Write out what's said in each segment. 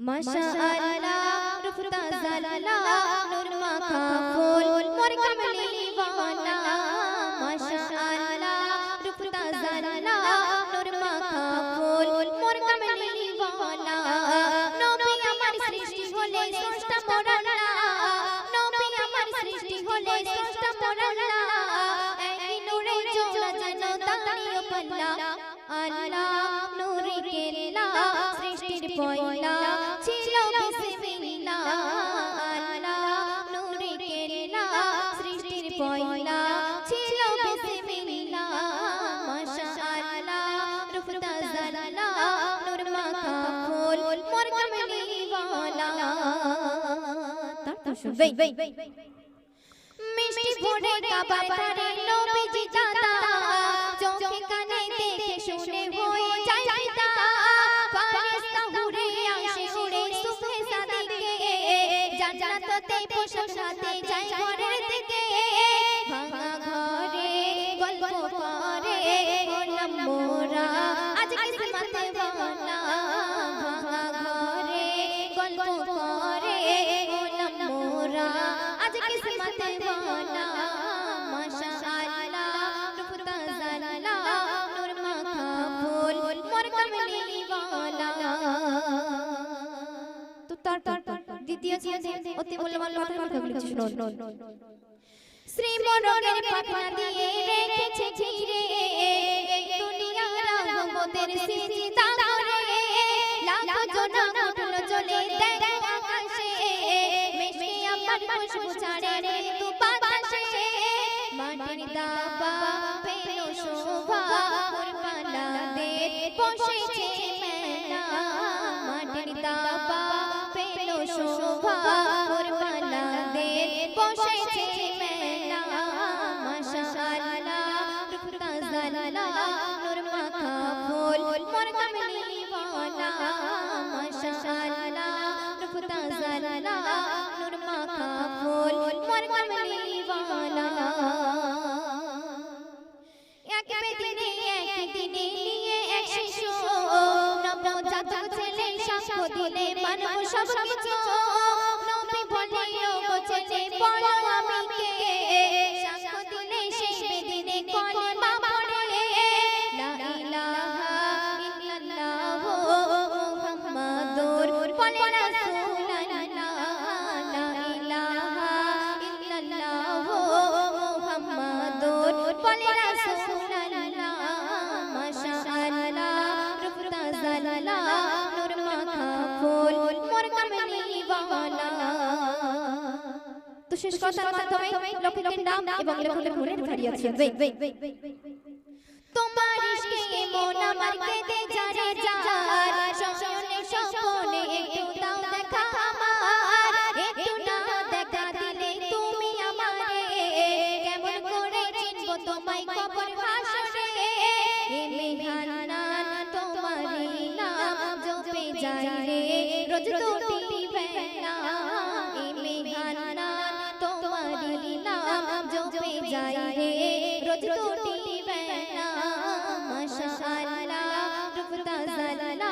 माशाअल्लाह रुफता ज़ल्ला नूर माखा फूल मोर कमली वाला माशाअल्लाह रुफता ज़ल्ला नूर माखा फूल मोर कमली वाला नबी আমার সৃষ্টি হলে স্রষ্টা মোর আল্লাহ নবী আমার সৃষ্টি হলে স্রষ্টা মোর আল্লাহ এই নূরে জোড়া যেন তানিও পাল্লা আল্লাহ নূরে কেল্লা সৃষ্টির পয়লা ছিল বিসমিল্লাহ আল্লাহ নূরে কেল্লা সৃষ্টির পয়লা ছিল বিসমিল্লাহ মাশাআল্লাহ রুফতা ज़ल्ला নূর মাখা ফুল মোর কমলি ওয়ালা তার তো শুনবে মিষ্টি ভরে কাবার ধারে নবীজি দাতা চোখে কানে দেখে শুনে হয়ে যায় পিতা ফারিস্তা উড়ে আসে উড়ে সুবহে সাদিকে জান্নাতে পোশাক সাথে যায় ঘরের দিকে ভাঙা ঘরে গল্প করে হলাম মোরা আজ কিসমতে বানা ভাঙা ঘরে গল্প করে হলাম মোরা আজ কিসমতে বানা মাশাআল্লাহ রুফতা ज़ल्ला নূর মাখা ফুল মোর কমলি ওয়ালা তো তার দ্বিতীয় ছেলে অতি মূল্যবান কথাগুলো শুনুন শ্রী মরণের পাখনা দিয়ে রেখেছে ঘিরে দুনিয়ার রহমতের সিজদা করে লাখো জনা উঠলো চলে দেখো আকাশে মেশে আমার খুশবু ছাড়ে ঋতু বাতাসে মাটির দাবা পেল শোভা কুরবানাদের বসেছে মেলা মাটির দাবা পেল শোভা কুরবানাদের বসেছে মেলা মাশাআল্লাহ রুফতা ज़ल्ला নূর মাখা ফুল মোর কমলি ওয়ালা মাশাআল্লাহ রুফতা ज़ल्ला নূর মাখা ফুল মোর কমলি ওয়ালা একদিনে নিয়ে এক শিশু নবজাত ছেলে সাক্ষ্য দিলে মানব সব কিছু নবী বলে ও ছেলে বলো আমি কে সাক্ষ্য দিলে সেই বেদিনে কলিমা পড়ে লা ইলাহা ইল্লাল্লাহ মুহাম্মাদুর বলে রাসূলুল্লাহ লা ইলাহা ইল্লাল্লাহ মুহাম্মাদুর বলে রাসূলুল্লাহ মাশাআল্লাহ রুফতা ज़ल्ला নূর মাখা ফুল মোর কমলি ওয়ালা তো শেষ কথার মাধ্যমে লেখকের নাম এবং লেখকের মনের ভারিয়েছেন তোমার ইশকে মন আমার কেঁদে যারে যার স্বপ্নে স্বপ্নে একটু দাও দেখা আমার একটু না দেখা দিলে তুমি আমারে কেমন করে চিনব তোমায় কবর হাসরে হে মেঘান্নান তোমারই নাম জপে যাই রে রোজ দুটি বেলা হে মেঘান্নান তোমারই নাম জপে যাই রে রোজ দুটি বেলা মাশাআল্লাহ রুফতা ज़ल्ला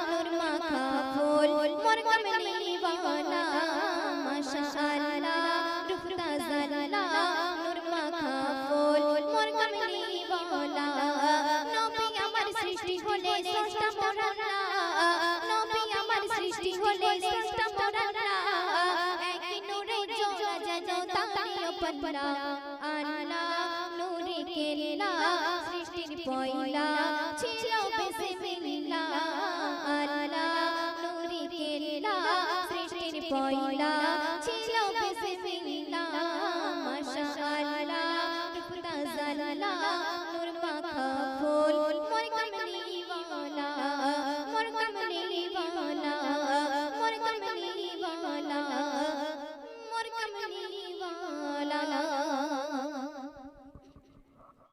নূর মাখা ফুল মোর কমলি ওয়ালা মাশাআল্লাহ রুফতা ज़ल्ला নূর মাখা ফুল মোর কমলি ওয়ালা নবী আমার সৃষ্টি হলে স্রষ্টা মোর আল্লাহ নবী আমার সৃষ্টি হলে স্রষ্টা মোর আল্লাহ এক নূরে জোড়া যেন তানিও পাল্লা আল্লাহ নূরে কেল্লা সৃষ্টির পয়লা ছিল বিসমিল্লাহ আল্লাহ নূরে কেল্লা সৃষ্টির পয়লা